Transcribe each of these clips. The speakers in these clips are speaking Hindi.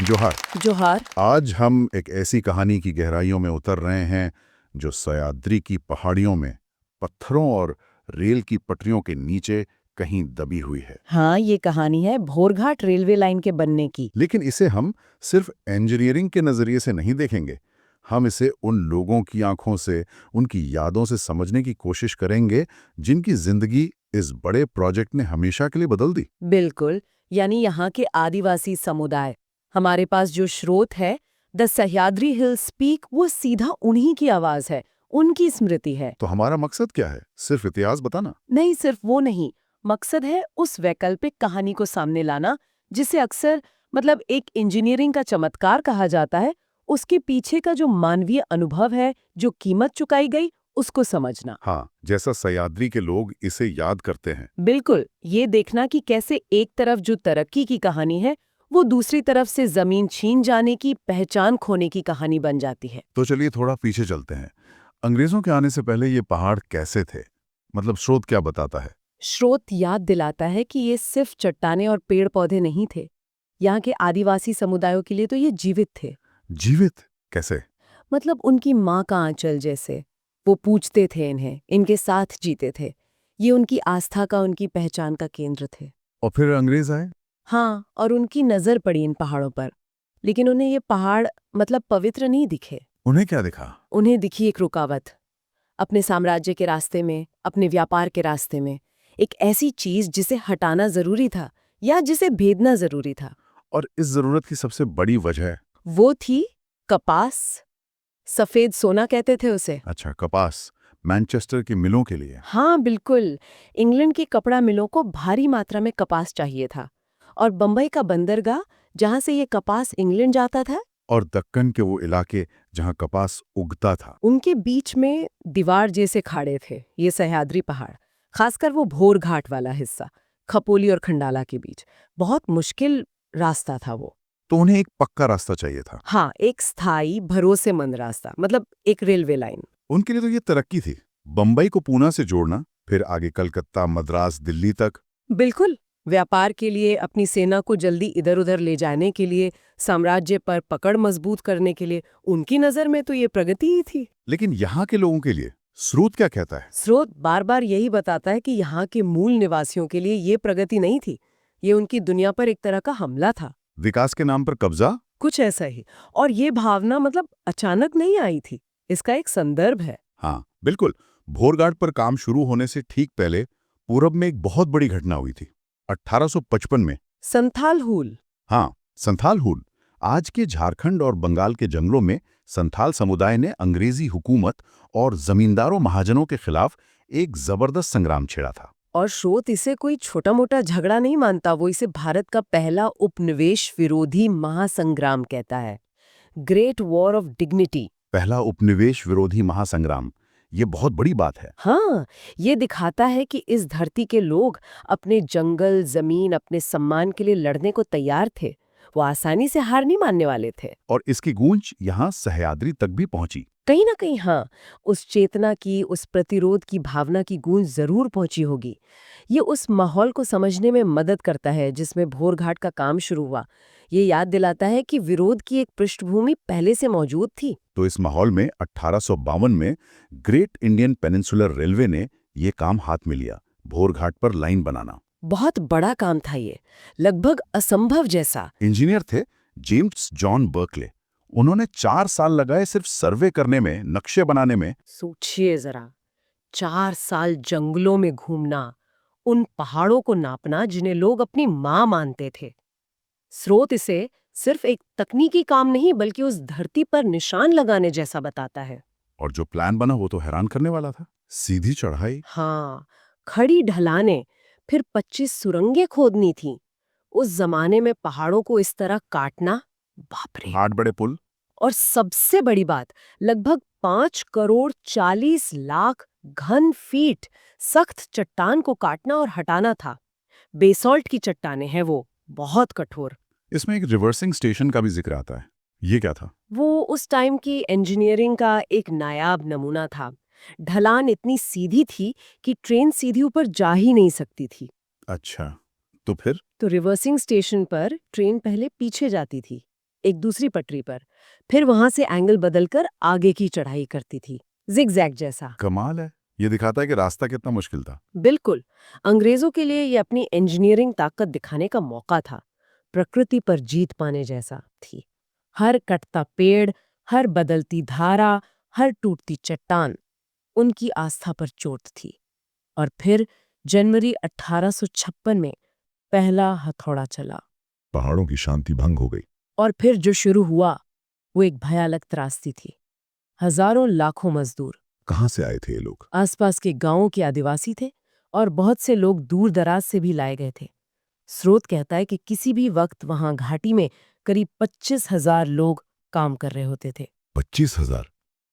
जोहार। जोहार। आज हम एक ऐसी कहानी की गहराइयों में उतर रहे हैं जो सह्याद्री की पहाड़ियों में पत्थरों और रेल की पटरियों के नीचे कहीं दबी हुई है। हाँ, ये कहानी है भोरघाट रेलवे लाइन के बनने की। लेकिन इसे हम सिर्फ इंजीनियरिंग के नजरिए से नहीं देखेंगे। हम इसे उन लोगों की आंखों से, उनकी यादों से समझने की कोशिश करेंगे जिनकी जिंदगी इस बड़े प्रोजेक्ट ने हमेशा के लिए बदल दी। बिल्कुल, यानी यहाँ के आदिवासी समुदाय। हमारे पास जो स्रोत है, द सह्याद्री हिल स्पीक, वो सीधा उन्हीं की आवाज है, उनकी स्मृति है। तो हमारा मकसद क्या है? सिर्फ इतिहास बताना? नहीं, सिर्फ वो नहीं, मकसद है उस वैकल्पिक कहानी को सामने लाना जिसे अक्सर एक इंजीनियरिंग का चमत्कार कहा जाता है। उसके पीछे का जो मानवीय अनुभव है, जो कीमत चुकाई गई, उसको समझना। हाँ, जैसा सह्याद्री के लोग इसे याद करते हैं। बिल्कुल, ये देखना कि कैसे एक तरफ जो तरक्की की कहानी है, वो दूसरी तरफ से जमीन छीन जाने की, पहचान खोने की कहानी बन जाती है। तो चलिए थोड़ा पीछे चलते हैं। अंग्रेजों के आने से पहले ये पहाड़ कैसे थे? मतलब स्रोत क्या बताता है? स्रोत याद दिलाता है कि ये सिर्फ चट्टाने और पेड़ पौधे नहीं थे। यहाँ के आदिवासी समुदायों के लिए तो ये जीवित थे। जीवित कैसे? उनकी माँ का आंचल जैसे। वो पूछते थे इन्हें, इनके साथ जीते थे। ये उनकी आस्था का, उनकी पहचान का केंद्र थे। और फिर अंग्रेज आए? हाँ, और उनकी नजर पड़ी इन पहाड़ों पर। लेकिन उन्हें ये पहाड़ पवित्र नहीं दिखे। उन्हें क्या दिखा? उन्हें दिखी एक रुकावट। अपने साम्राज्य के रास्ते में, अपने व्यापार के रास्ते में, एक ऐसी चीज जिसे हटाना जरूरी था या जिसे भेदना जरूरी था। और इस जरूरत की सबसे बड़ी वजह? वो थी कपास। सफेद सोना कहते थे उसे। अच्छा, कपास। मैनचेस्टर की मिलों के लिए। हाँ बिल्कुल, इंग्लैंड की कपड़ा मिलों को भारी मात्रा में कपास चाहिए था, और बंबई का बंदरगाह जहां से ये कपास इंग्लैंड जाता था, और दक्कन के वो इलाके जहां कपास उगता था। उनके बीच में दीवार जैसे खाड़े थे ये सह्याद्री पहाड़। खासकर वो भोर घाट वाला हिस्सा, खपोली और खंडाला के बीच। बहुत मुश्किल रास्ता था वो। तो उन्हें एक पक्का रास्ता चाहिए था। हाँ, एक स्थायी भरोसेमंद रास्ता, एक रेलवे लाइन। उनके लिए तो ये तरक्की थी। बम्बई को पूना से जोड़ना, फिर आगे कलकत्ता, मद्रास, दिल्ली तक। बिल्कुल, व्यापार के लिए, अपनी सेना को जल्दी इधर उधर ले जाने के लिए, साम्राज्य पर पकड़ मजबूत करने के लिए, उनकी नजर में तो ये प्रगति ही थी। लेकिन यहाँ के लोगों के लिए स्रोत क्या कहता है? स्रोत बार बार यही बताता है कि यहाँ के मूल निवासियों के लिए ये प्रगति नहीं थी। ये उनकी दुनिया पर एक तरह का हमला था। विकास के नाम पर कब्जा। कुछ ऐसा ही। और ये भावना अचानक नहीं आई थी। इसका एक संदर्भ है। हाँ बिल्कुल। भोरघाट पर काम शुरू होने से ठीक पहले पूरब में एक बहुत बड़ी घटना हुई थी 1855 में। संथाल हूल। हाँ, संथाल हूल। आज के झारखंड और बंगाल के जंगलों में संथाल समुदाय ने अंग्रेजी हुकूमत और जमींदारों महाजनों के खिलाफ एक जबरदस्त संग्राम छेड़ा था। और स्रोत इसे कोई छोटा मोटा झगड़ा नहीं मानता, वो इसे भारत का पहला उपनिवेश विरोधी महासंग्राम कहता है। Great war of dignity. पहला उपनिवेश विरोधी महासंग्राम, ये बहुत बड़ी बात है। हाँ, ये दिखाता है कि इस धरती के लोग अपने जंगल, जमीन, अपने सम्मान के लिए लड़ने को तैयार थे। वो आसानी से हार नहीं मानने वाले थे। और इसकी गूंज यहाँ सह्याद्री तक भी पहुंची। कहीं ना कहीं हाँ, उस चेतना की, उस प्रतिरोध की भावना की गूंज जरूर पहुंची होगी। ये उस माहौल को समझने में मदद करता है जिसमें भोरघाट का काम शुरू हुआ। ये याद दिलाता है कि विरोध की एक पृष्ठभूमि पहले से मौजूद थी। तो इस माहौल में 1852 में ग्रेट इंडियन पेनिनसुलर रेलवे ने ये काम हाथ में लिया, भोरघाट पर लाइन बनाना। बहुत बड़ा काम था ये, लगभग असंभव जैसा। इंजीनियर थे जेम्स जॉन बर्कले। उन्होंने 4 साल लगाए सिर्फ सर्वे करने में, नक्शे बनाने में। सोचिए जरा, 4 साल जंगलों में घूमना, उन पहाड़ों को नापना जिन्हें लोग अपनी माँ मानते थे। स्रोत इसे सिर्फ एक तकनीकी काम नहीं बल्कि उस धरती पर निशान लगाने जैसा बताता है। और जो प्लान बना वो तो हैरान करने वाला था। सीधी चढ़ाई। हाँ, खड़ी ढलानें, फिर 25 सुरंगें खोदनी थीं। उस जमाने में पहाड़ों को इस तरह काटना, बाप रे। 8 बड़े पुल। और सबसे बड़ी बात, लगभग 5 करोड़ 40 लाख घन फीट सख्त चट्टान को काटना और हटाना था। बेसॉल्ट की चट्टानें हैं वो, बहुत कठोर। इसमें एक रिवर्सिंग स्टेशन का भी जिक्र आता है। ये क्या था? वो उस टाइम की इंजीनियरिंग का एक नायाब नमूना था। ढलान इतनी सीधी थी कि ट्रेन सीधी ऊपर जा ही नहीं सकती थी। अच्छा, तो फिर? तो रिवर्सिंग स्टेशन पर ट्रेन पहले पीछे जाती थी, एक दूसरी पटरी पर, फिर वहां से एंगल बदलकर आगे की चढ़ाई करती थी, जिगजैग जैसा। कमाल है। ये दिखाता है कि रास्ता कितना मुश्किल था। बिल्कुल। अंग्रेजों के लिए ये अपनी इंजीनियरिंग ताकत दिखाने का मौका था, प्रकृति पर जीत पाने जैसा थी। हर कटता पेड़, हर बदलती धारा, हर टूटती चट्टान उनकी आस्था पर चोट थी। और फिर जनवरी 1856 में पहला हथौड़ा चला। पहाड़ों की शांति भंग हो गई। और फिर जो शुरू हुआ वो एक भयानक त्रासदी थी। हजारों लाखों मजदूर, कहाँ से आए थे ये लोग? आसपास के गांवों के आदिवासी थे और बहुत से लोग दूर दराज से भी लाए गए थे। स्रोत कहता है कि किसी भी वक्त वहां घाटी में करीब 25,000 लोग काम कर रहे होते थे। 25,000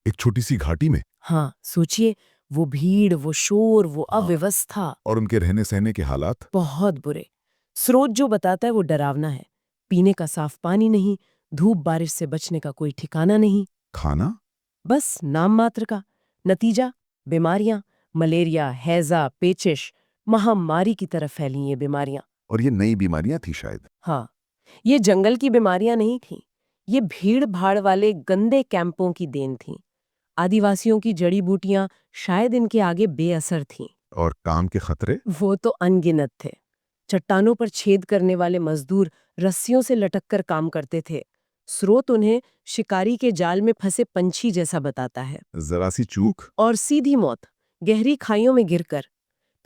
एक छोटी सी घाटी में? हाँ, सोचिए, वो भीड़, वो शोर, वो अव्यवस्था। और उनके रहने सहने के हालात? बहुत बुरे। स्रोत जो बताता है वो डरावना है। पीने का साफ पानी नहीं, धूप बारिश से बचने का कोई ठिकाना नहीं, खाना? बस नाम मात्र का। नतीजा, बीमारियां, मलेरिया, हैजा, पेचिश, महामारी की तरह फैली ये बीमारियां। और ये नई बीमारियां थी शायद। हाँ, ये जंगल की बीमारियां नहीं थीं। ये भीड़ भाड़ वाले गंदे कैंपों की देन थीं। आदिवासियों की जड़ी बूटियां शायद इनके आगे बेअसर थीं। और काम के खतरे? वो तो अनगिनत थे। चट्टानों पर छेद करने वाले मजदूर रस्सियों से लटक कर काम करते थे। स्रोत उन्हें शिकारी के जाल में फंसे पंछी जैसा बताता है। जरा सी चूक? और सीधी मौत, गहरी खाइयों में गिरकर।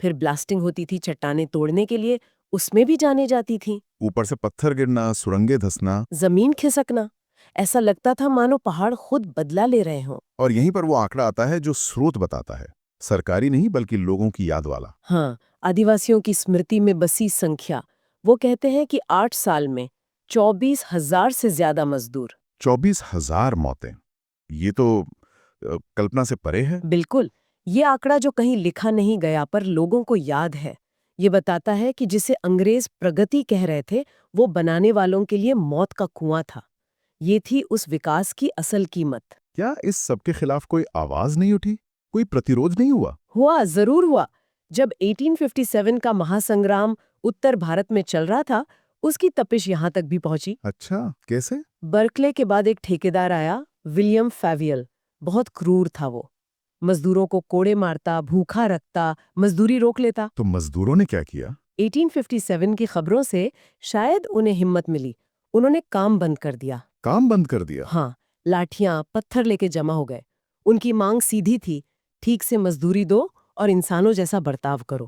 फिर ब्लास्टिंग होती थी चट्टानें तोड़ने के लिए, उसमें भी जाने जाती थीं। ऊपर से पत्थर गिरना, सुरंगें धंसना। जमीन खिसकना, ऐसा लगता था मानो पहाड़ खुद बदला ले रहे हों। और यहीं पर वो आंकड़ा आता है जो स्रोत बताता है, सरकारी नहीं बल्कि लोगों की याद वाला। हाँ, आदिवासियों की स्मृति में बसी संख्या। वो कहते हैं कि 8 साल में 24,000 से ज्यादा मजदूर। 24,000 मौतें। ये तो कल्पना से परे है। बिल्कुल। ये आंकड़ा जो कहीं लिखा नहीं गया पर लोगों को याद है। ये बताता है कि जिसे अंग्रेज प्रगति कह रहे थे, वो बनाने वालों के लिए मौत का कुआं था। ये थी उस विकास की असल कीमत। क्या इस सब के खिलाफ कोई आवाज नहीं उठी? कोई प्रतिरोध नहीं हुआ? हुआ, जरूर हुआ। जब 1857 का महासंग्राम उत्तर भारत में चल रहा था, उसकी तपिश यहां तक भी पहुंची। अच्छा, कैसे? बर्कले के बाद एक ठेकेदार आया, विलियम फेवियल। बहुत क्रूर था वो। मजदूरों को कोड़े मारता, भूखा रखता, मजदूरी रोक लेता। तो मजदूरों ने क्या किया? 1857 की खबरों से शायद उन्हें हिम्मत मिली। उन्होंने काम बंद कर दिया। काम बंद कर दिया? हाँ, लाठियां, पत्थर लेके जमा हो गए। उनकी मांग सीधी थी, ठीक से मजदूरी दो और इंसानों जैसा बर्ताव करो।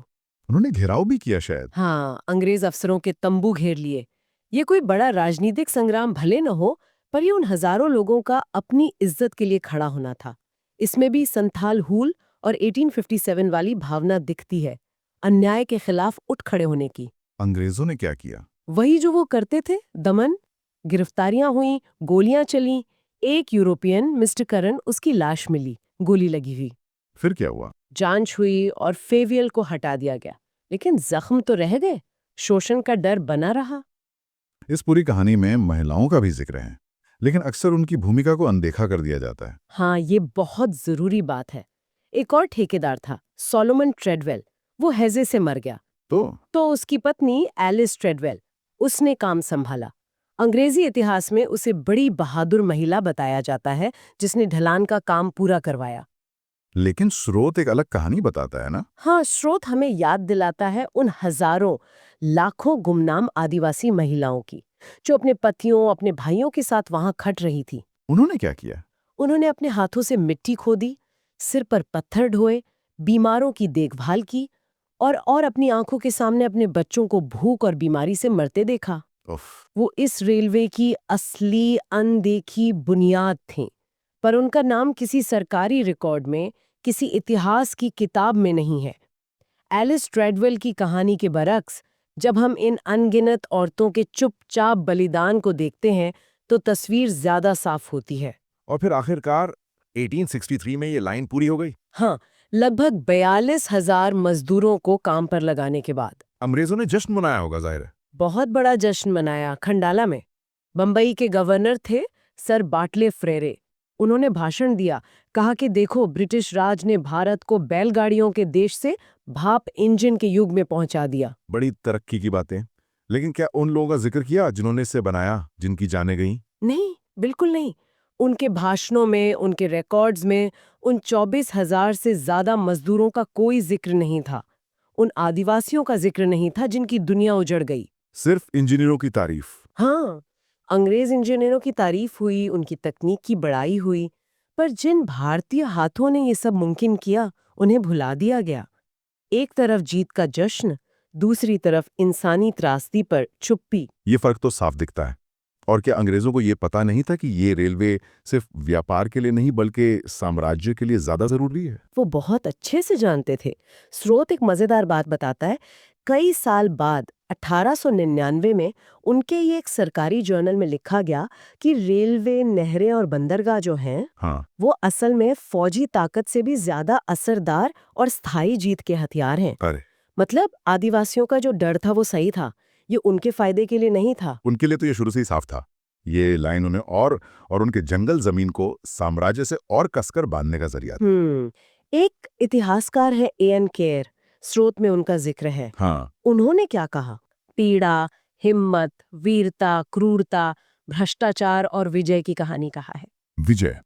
उन्होंने घेराव भी किया शायद। हाँ, अंग्रेज अफसरों के तंबू घेर लिए। ये कोई बड़ा राजनीतिक संग्राम भले न हो, पर ये उन हजारों लोगों का अपनी इज्जत के लिए खड़ा होना था। इसमें भी संथाल हूल और 1857 वाली भावना दिखती है, अन्याय के खिलाफ उठ खड़े होने की। अंग्रेजों ने क्या किया? वही जो वो करते थे, दमन। गिरफ्तारियां हुई, गोलियां चली। एक यूरोपियन, मिस्टर करन, उसकी लाश मिली, गोली लगी हुई। फिर क्या हुआ? जांच हुई और फेवियल को हटा दिया गया, लेकिन जख्म तो रह गए। शोषण का डर बना रहा। इस पूरी कहानी में महिलाओं का भी जिक्र है, लेकिन अक्सर उनकी भूमिका को अनदेखा कर दिया जाता है। हाँ, ये बहुत जरूरी बात है। एक और ठेकेदार था, सोलोमन ट्रेडवेल। वो हैजे से मर गया, तो उसकी पत्नी एलिस ट्रेडवेल, उसने काम संभाला। अंग्रेजी इतिहास में उसे बड़ी बहादुर महिला बताया जाता है, जिसने ढलान का काम पूरा करवाया। लेकिन स्रोत एक अलग कहानी बताता है ना? हाँ, स्रोत हमें याद दिलाता है उन हजारों, लाखों गुमनाम आदिवासी महिलाओं की, जो अपने पतियों, अपने भाइयों के साथ वहां खट रही थी। उन्होंने क्या किया? उन्होंने अपने हाथों से मिट्टी खोदी, सिर पर पत्थर ढोए, बीमारों की देखभाल की और अपनी आंखों के सामने अपने बच्चों को भूख और बीमारी से मरते देखा। उफ। वो इस रेलवे की असली अनदेखी बुनियाद थीं, पर उनका नाम किसी सरकारी रिकॉर्ड में, किसी इतिहास की किताब में नहीं है। एलिस ट्रेडवेल की कहानी के बरक्स, जब हम इन अनगिनत औरतों के चुपचाप बलिदान को देखते हैं, तो तस्वीर ज्यादा साफ होती है। और फिर आखिरकार 1863 में ये लाइन पूरी हो गई। हाँ, लगभग 42,000 मजदूरों को काम पर लगाने के बाद। अंग्रेजों ने जश्न मनाया होगा, जाहिर है। बहुत बड़ा जश्न मनाया खंडाला में। बंबई के गवर्नर थे सर बाटले फ्रेरे। उन्होंने भाषण दिया, कहा कि देखो, ब्रिटिश राज ने भारत को बैलगाड़ियों के देश से भाप इंजन के युग में पहुंचा दिया। बड़ी तरक्की की बातें। लेकिन क्या उन लोगों का जिक्र किया जिन्होंने इसे बनाया, जिनकी जानें गईं? नहीं, बिल्कुल नहीं। उनके भाषणों में, उनके रिकॉर्ड्स में उन 24,000 से ज्यादा मजदूरों का कोई जिक्र नहीं था। उन आदिवासियों का जिक्र नहीं था जिनकी दुनिया उजड़ गई। सिर्फ इंजीनियरों की तारीफ। हाँ, अंग्रेज इंजीनियरों की तारीफ हुई, उनकी तकनीक की बड़ाई हुई, पर जिन भारतीय हाथों ने ये सब मुमकिन किया, उन्हें भुला दिया गया। एक तरफ जीत का जश्न, दूसरी तरफ इंसानी त्रासदी पर चुप्पी। ये फर्क तो साफ दिखता है। और क्या अंग्रेजों को ये पता नहीं था कि ये रेलवे सिर्फ व्यापार के लिए नहीं बल्कि साम्राज्य के लिए ज्यादा जरूरी है? वो बहुत अच्छे से जानते थे। स्रोत एक मजेदार बात बताता है। कई साल बाद 1899 में उनके ये एक सरकारी जर्नल में लिखा गया कि रेलवे, नहरें और बंदरगाह जो हैं, हाँ। वो असल में फौजी ताकत से भी ज्यादा असरदार और स्थायी जीत के हथियार हैं। अरे, मतलब आदिवासियों का जो डर था वो सही था, ये उनके फायदे के लिए नहीं था। उनके लिए तो ये शुरू से ही साफ था। ये लाइन उन्हें और उनके जंगल जमीन को साम्राज्य से और कसकर बांधने का जरिया था। एक इतिहासकार है एएन केयर, स्रोत में उनका जिक्र है। हाँ। उन्होंने क्या कहा? पीड़ा, हिम्मत, वीरता, क्रूरता, भ्रष्टाचार और विजय की कहानी कहा है। विजय?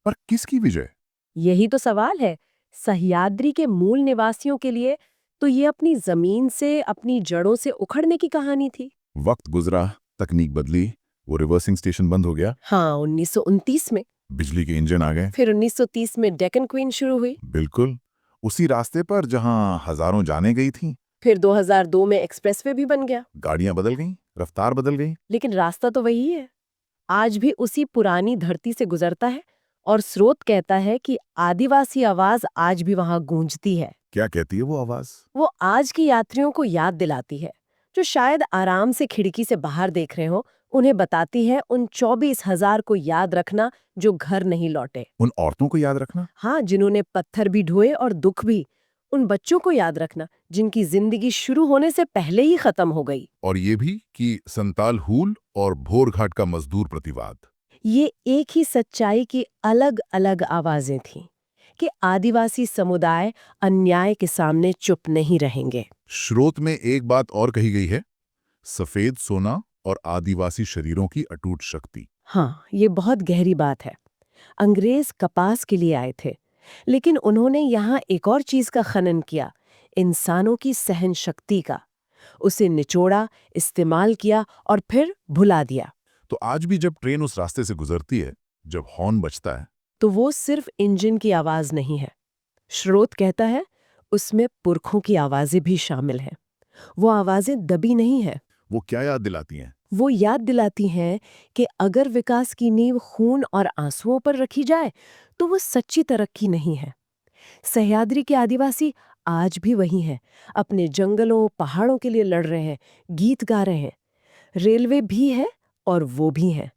पर किसकी विजय? यही तो सवाल है। सह्याद्री के मूल निवासियों के लिए तो ये अपनी जमीन से, अपनी जड़ों से उखड़ने की कहानी थी। वक्त गुजरा, तकनीक बदली, वो रिवर्सिंग स्टेशन बंद हो गया, हाँ, 1929 में। बिजली के इंजन आ गए। फिर 1930 में डेक्कन क्वीन शुरू हुई। बिल्कुल, उसी रास्ते पर जहां हजारों जानें गई थीं। फिर 2002 में एक्सप्रेसवे भी बन गया। गाड़ियां बदल गईं, रफ्तार बदल गई। लेकिन रास्ता तो वही है। आज भी उसी पुरानी धरती से गुजरता है और स्रोत कहता है कि आदिवासी आवाज आज भी वहां गूंजती है। क्या कहती है वो आवाज? वो आज के यात्रियों को याद दिलाती है, जो शायद आराम से खिड़की से बाहर देख रहे हो। उन्हें बताती है उन 24,000 को याद रखना जो घर नहीं लौटे। उन औरतों को याद रखना। हाँ, जिन्होंने पत्थर भी ढोए और दुख भी। उन बच्चों को याद रखना जिनकी जिंदगी शुरू होने से पहले ही खत्म हो गई। और ये भी कि संताल हूल और भोरघाट का मजदूर प्रतिवाद। ये एक ही सच्चाई की अलग अलग आवाजें थीं कि आदिवासी समुदाय अन्याय के सामने चुप नहीं रहेंगे। स्रोत में एक बात और कही गई है, सफेद सोना और आदिवासी शरीरों की अटूट शक्ति। हाँ, ये बहुत गहरी बात है। अंग्रेज कपास के लिए आए थे, लेकिन उन्होंने यहाँ एक और चीज का खनन किया, इंसानों की सहन शक्ति का। उसे निचोड़ा, इस्तेमाल किया और फिर भुला दिया। तो आज भी जब ट्रेन उस रास्ते से गुजरती है, जब हॉर्न बजता है, तो वो सिर्फ इंजन की आवाज नहीं है। स्रोत कहता है उसमें पुरखों की आवाजें भी शामिल हैं। वो आवाजें दबी नहीं है। वो क्या याद दिलाती हैं? वो याद दिलाती हैं कि अगर विकास की नींव खून और आंसुओं पर रखी जाए तो वो सच्ची तरक्की नहीं है। सह्याद्री के आदिवासी आज भी वही हैं, अपने जंगलों, पहाड़ों के लिए लड़ रहे हैं, गीत गा रहे हैं। रेलवे भी है और वो भी हैं।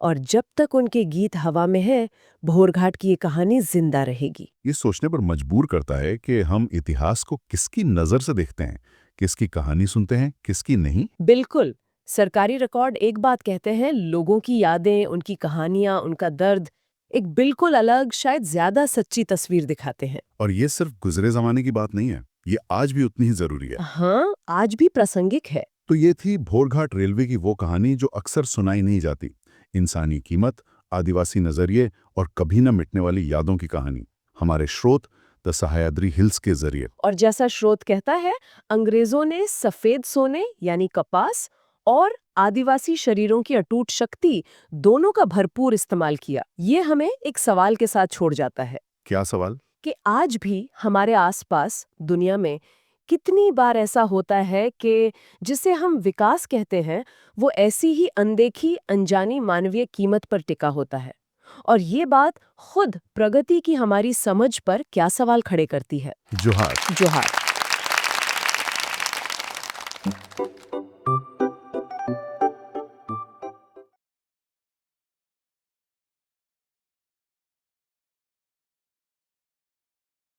और जब तक उनके गीत हवा में है, भोरघाट की ये कहानी जिंदा रहेगी। ये सोचने पर मजबूर करता है कि हम इतिहास को किसकी नजर से देखते हैं, किसकी कहानी सुनते हैं, किसकी नहीं। बिल्कुल। सरकारी रिकॉर्ड एक बात कहते हैं, लोगों की यादें, उनकी कहानियां, उनका दर्द एक बिल्कुल अलग, शायद ज्यादा सच्ची तस्वीर दिखाते हैं। और ये सिर्फ गुजरे जमाने की बात नहीं है, ये आज भी उतनी ही जरूरी है। हाँ, आज भी प्रासंगिक है। तो ये थी भोरघाट रेलवे की वो कहानी जो अक्सर सुनाई नहीं जाती। इंसानी कीमत, आदिवासी नजरिए और कभी न मिटने वाली यादों की कहानी हमारे स्रोत द सह्याद्री हिल्स के जरिए। और जैसा स्रोत कहता है, अंग्रेजों ने सफेद सोने यानी कपास और आदिवासी शरीरों की अटूट शक्ति दोनों का भरपूर इस्तेमाल किया। ये हमें एक सवाल के साथ छोड़ जाता है क्या सवाल? कि आज भी हमारे आसपास दुनिया में कितनी बार ऐसा होता है कि जिसे हम विकास कहते हैं, वो ऐसी ही अनदेखी, अनजानी मानवीय कीमत पर टिका होता है। और ये बात खुद प्रगति की हमारी समझ पर क्या सवाल खड़े करती है। जोहार। जोहार।